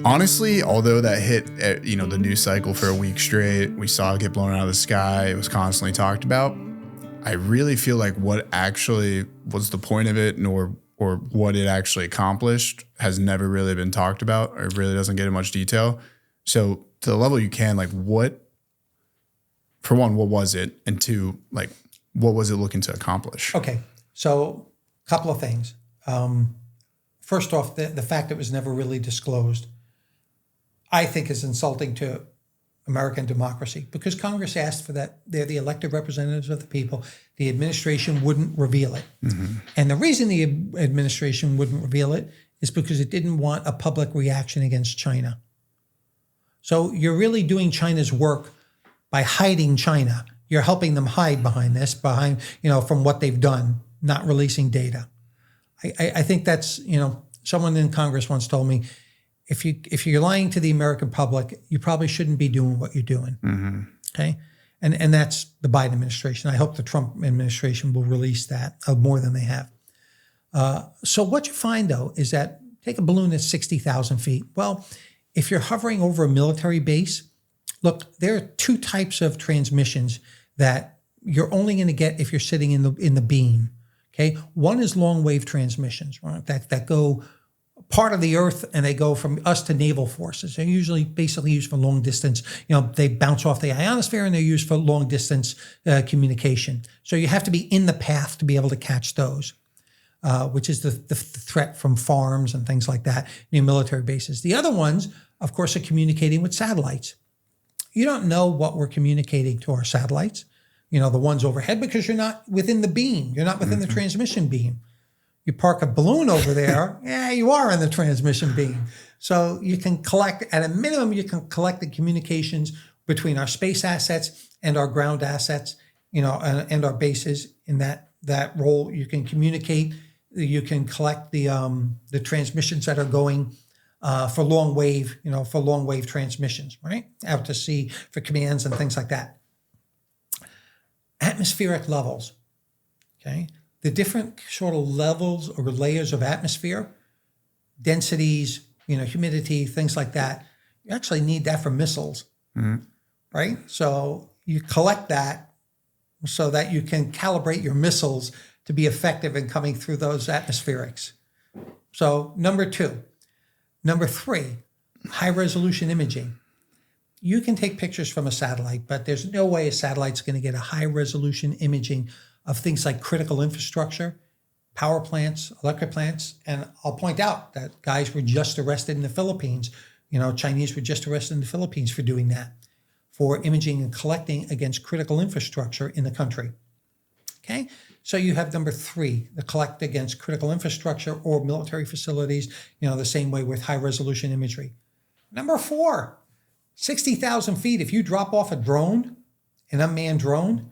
Honestly, although that hit, the news cycle for a week straight, we saw it get blown out of the sky. It was constantly talked about. I really feel like what actually was the point of it, or what it actually accomplished, has never really been talked about, or really doesn't get in much detail. So, to the level you can, like, for one, what was it, and two, like, what was it looking to accomplish? Okay, so a couple of things. First off, the fact it was never really disclosed, I think, is insulting to American democracy, because Congress asked for that. They're the elected representatives of the people. The administration wouldn't reveal it. Mm-hmm. And the reason the administration wouldn't reveal it is because it didn't want a public reaction against China. So you're really doing China's work by hiding China. You're helping them hide behind this, from what they've done, not releasing data. I think that's, someone in Congress once told me, if you're lying to the American public, you probably shouldn't be doing what you're doing. Mm-hmm. Okay, and that's the Biden administration. I hope the Trump administration will release that more than they have. So what you find, though, is that take a balloon that's 60,000 feet. Well, if you're hovering over a military base, look, there are two types of transmissions that you're only going to get if you're sitting in the beam. Okay, one is long wave transmissions, right? That go part of the Earth, and they go from us to naval forces. They're usually basically used for long distance. They bounce off the ionosphere, and they're used for long distance communication. So you have to be in the path to be able to catch those, which is the threat from farms and things like that, military bases. The other ones, of course, are communicating with satellites. You don't know what we're communicating to our satellites, the ones overhead, because you're not within the beam. You're not within the transmission beam. You park a balloon over there, you are in the transmission beam. So you can collect, at a minimum, the communications between our space assets and our ground assets, and our bases. In that role, you can communicate. You can collect the transmissions that are going for long wave transmissions, right? Out to sea for commands and things like that. Atmospheric levels, okay? The different sort of levels or layers of atmosphere, densities, humidity, things like that. You actually need that for missiles, right? So you collect that so that you can calibrate your missiles to be effective in coming through those atmospherics. So number two. Number three, high resolution imaging. You can take pictures from a satellite, but there's no way a satellite's going to get a high resolution imaging of things like critical infrastructure, power plants, electric plants. And I'll point out that guys were just arrested in the Philippines. Chinese were just arrested in the Philippines for doing that, for imaging and collecting against critical infrastructure in the country. Okay, so you have number three, the collect against critical infrastructure or military facilities, the same way with high resolution imagery. Number four, 60,000 feet. If you drop off a drone, an unmanned drone,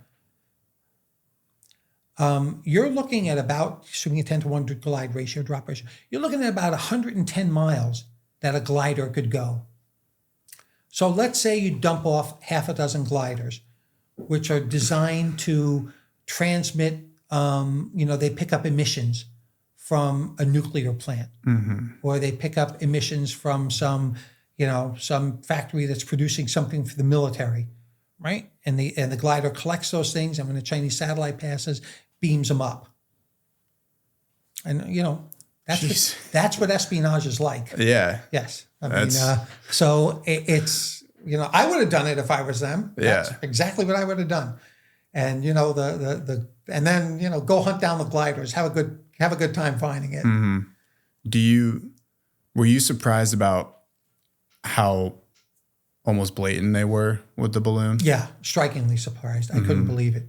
you're looking at about, assuming a 10-to-1 glide ratio, drop ratio, you're looking at about 110 miles that a glider could go. So let's say you dump off half a dozen gliders, which are designed to transmit, they pick up emissions from a nuclear plant, or they pick up emissions from some factory that's producing something for the military, right? And the glider collects those things, and when a Chinese satellite passes, beams them up. And that's what espionage is like. Yeah. Yes. So it's I would have done it if I was them. Yeah. That's exactly what I would have done. And and then go hunt down the gliders. Have a good time finding it. Mm-hmm. Were you surprised about how almost blatant they were with the balloon? Yeah, strikingly surprised. I couldn't believe it.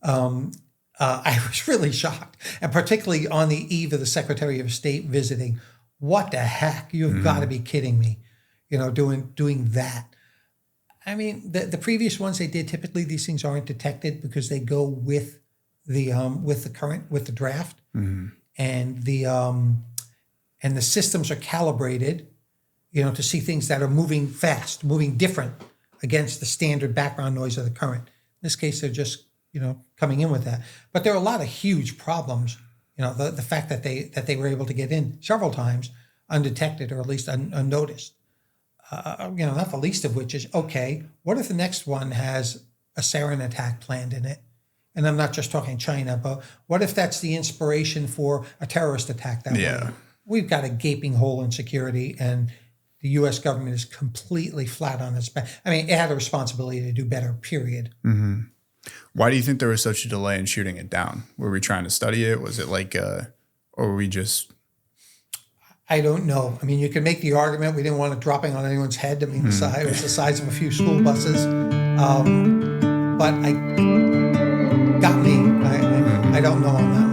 I was really shocked, and particularly on the eve of the Secretary of State visiting. What the heck? You've got to be kidding me! Doing that. I mean, the previous ones they did, typically these things aren't detected because they go with the current, with the draft, and the systems are calibrated, to see things that are moving fast, moving different against the standard background noise of the current. In this case, they're just coming in with that. But there are a lot of huge problems. The fact that they were able to get in several times undetected, or at least unnoticed. not the least of which is, okay, what if the next one has a sarin attack planned in it? And I'm not just talking China, but what if that's the inspiration for a terrorist attack that way? We've got a gaping hole in security, and the U.S. government is completely flat on its back. I mean, it had a responsibility to do better, period. Mm-hmm. Why do you think there was such a delay in shooting it down? Were we trying to study it? Was it like, or were we just... I don't know. I mean, you can make the argument we didn't want it dropping on anyone's head. I mean, it was the size of a few school buses. But got me. I don't know on that.